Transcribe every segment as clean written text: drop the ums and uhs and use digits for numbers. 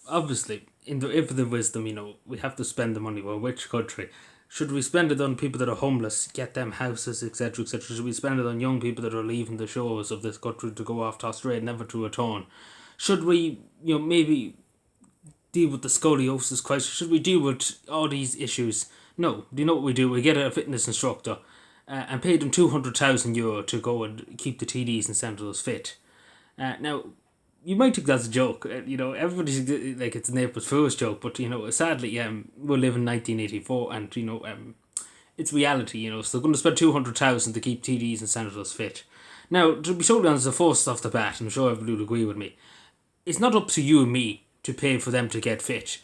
obviously, in the infinite wisdom, we have to spend the money. Well, which country? Should we spend it on people that are homeless, get them houses, etc., etc.? Should we spend it on young people that are leaving the shores of this country to go off to Australia, never to return? Should we, maybe deal with the scoliosis crisis? Should we deal with all these issues? No. Do you know what we do? We get a fitness instructor and pay them €200,000 to go and keep the TDs and centres fit. Now, you might think that's a joke. Everybody's like it's an April Fool's joke, but sadly, we live in 1984, and it's reality. So they're going to spend 200,000 to keep TDs and senators fit. Now, to be totally honest, the first off the bat, I'm sure everybody would agree with me, it's not up to you and me to pay for them to get fit.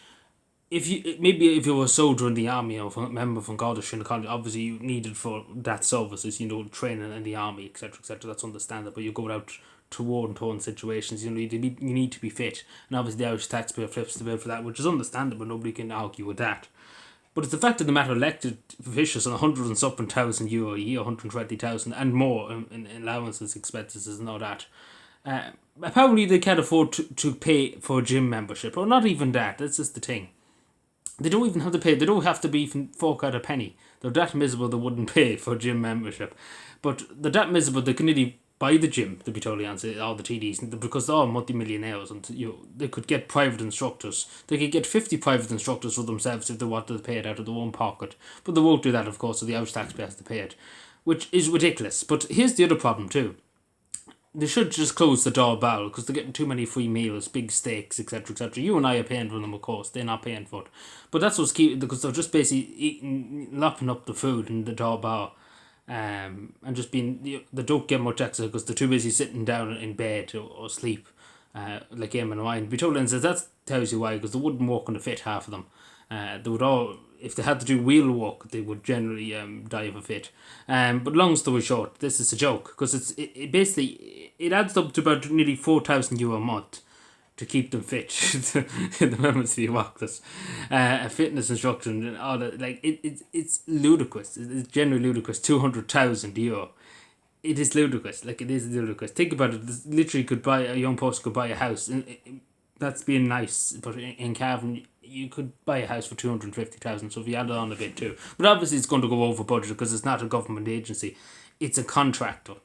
If you were a soldier in the army or a member from Scottish in the college, obviously you needed for that services, training in the army, etc., etc. That's understandable. You go out to war and torn situations, you need to be fit, and obviously the Irish taxpayer flips the bill for that, which is understandable. Nobody can argue with that. But it's the fact of the matter, elected officials on 100 and something thousand euro a year, 120,000 and more in allowances, expenses, and all that. Apparently they can't afford to pay for a gym membership, or not even that. That's just the thing. They don't even have to pay. They don't have to be even fork out a penny. They're that miserable they wouldn't pay for a gym membership. But they're that miserable they can nearly buy the gym, to be totally honest, all the TDs, because they're all multi-millionaires, and they could get private instructors. They could get 50 private instructors for themselves if they wanted to pay it out of their own pocket. But they won't do that, of course, so the Irish taxpayer has to pay it, which is ridiculous. But here's the other problem too. They should just close the door barrel, because they're getting too many free meals, big steaks, etc., etc. You and I are paying for them, of course. They're not paying for it. But that's what's key, because they're just basically lapping up the food in the door bar. And just being, they don't get much exercise because they're too busy sitting down in bed or sleep, like Eamon and Ryan. Be told, and says that tells you why, because they wouldn't walk on the fit, half of them. They would all, if they had to do wheel walk, they would generally die of a fit. But long story short, this is a joke, because it basically it adds up to about nearly €4,000 a month to keep them fit in the moments you walk this. A fitness instructor and all that, like it's ludicrous. It's generally ludicrous. €200,000. It is ludicrous. Like, it is ludicrous. Think about it. This literally could buy, a young person could buy a house. And that's being nice, but in Cavan you could buy a house for 250,000. So if you add it on a bit too, but obviously it's going to go over budget because it's not a government agency; it's a contractor.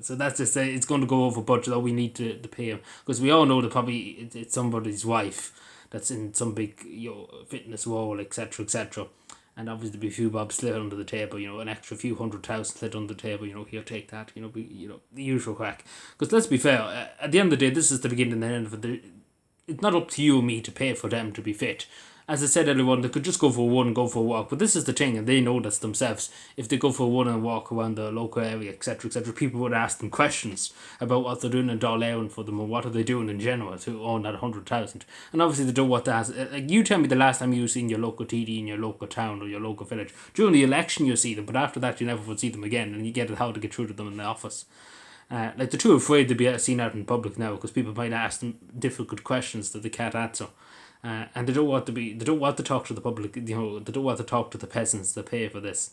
So that's just say it's going to go over budget. Or we need to pay him, because we all know that probably it's somebody's wife that's in some big fitness role, etc., etc. And obviously there'll be a few bob slid under the table, an extra few 100,000 slid under the table, here, take that, the usual crack. Because let's be fair, at the end of the day, this is the beginning and the end of it. It's not up to you or me to pay for them to be fit. As I said earlier on, they could just go for a run, go for a walk. But this is the thing, and they know this themselves. If they go for a run and walk around the local area, etc., etc., people would ask them questions about what they're doing in Darleon for them, or what are they doing in general to own that 100,000. And obviously they don't want to ask. Like, you tell me the last time you've seen your local TD in your local town or your local village. During the election you see them, but after that you never would see them again, and you get how to get through to them in the office. Like, they're too afraid to be seen out in public now, because people might ask them difficult questions that they can't answer. And they don't want to talk to the public, they don't want to talk to the peasants that pay for this.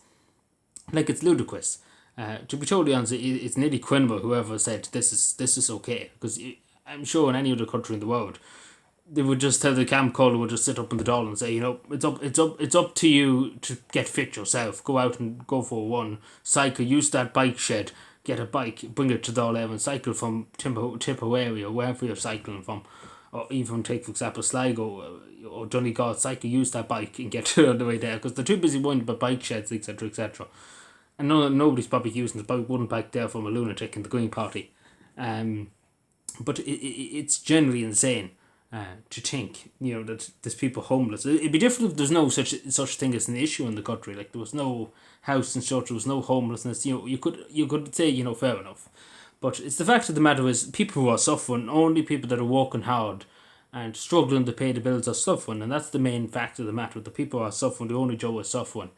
Like, it's ludicrous. To be totally honest, it's nearly criminal whoever said this is okay, because I'm sure in any other country in the world, they would just tell the camp caller would just sit up in the door and say, it's up to you to get fit yourself. Go out and go for a run, cycle, use that bike shed, get a bike, bring it to Darlev and cycle from Tipperary or wherever you're cycling from. Or even take, for example, Sligo or Donegal, cycle, use that bike and get on the way there, because they're too busy worrying about bike sheds, etc., etc. And nobody's probably using the wooden bike there from a lunatic in the Green Party. But it's generally insane to think, that there's people homeless. It'd be different if there's no such thing as an issue in the country. Like, there was no house and such, there was no homelessness. You could say, fair enough. But it's the fact of the matter is, people who are suffering, only people that are working hard and struggling to pay the bills are suffering, and that's the main fact of the matter. The people who are suffering, the only Joe is suffering.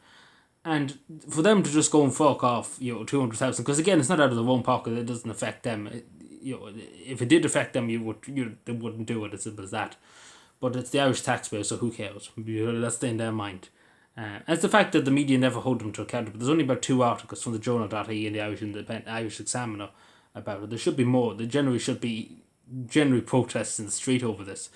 And for them to just go and fuck off, 200,000, because again, it's not out of their own pocket, it doesn't affect them. If it did affect them, they wouldn't do it, as simple as that. But it's the Irish taxpayer, so who cares? That's in their mind. It's the fact that the media never hold them to account. But there's only about 2 articles from the Journal.ie and the Irish Examiner about it. There should be more. There generally should be protests in the street over this.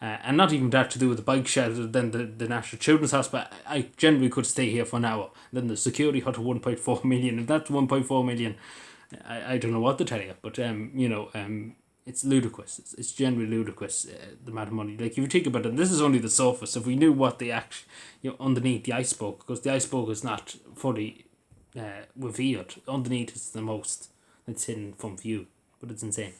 and not even that to do with the bike shelter, then the National Children's Hospital. I generally could stay here for an hour. Then the security hut of 1.4 million. If that's 1.4 million, I don't know what to tell you. But it's ludicrous. It's generally ludicrous, the amount of money. Like, if you think about it, this is only the surface. If we knew what the underneath the iceberg, because the iceberg is not fully revealed. Underneath is the most that's hidden from view, but it's insane.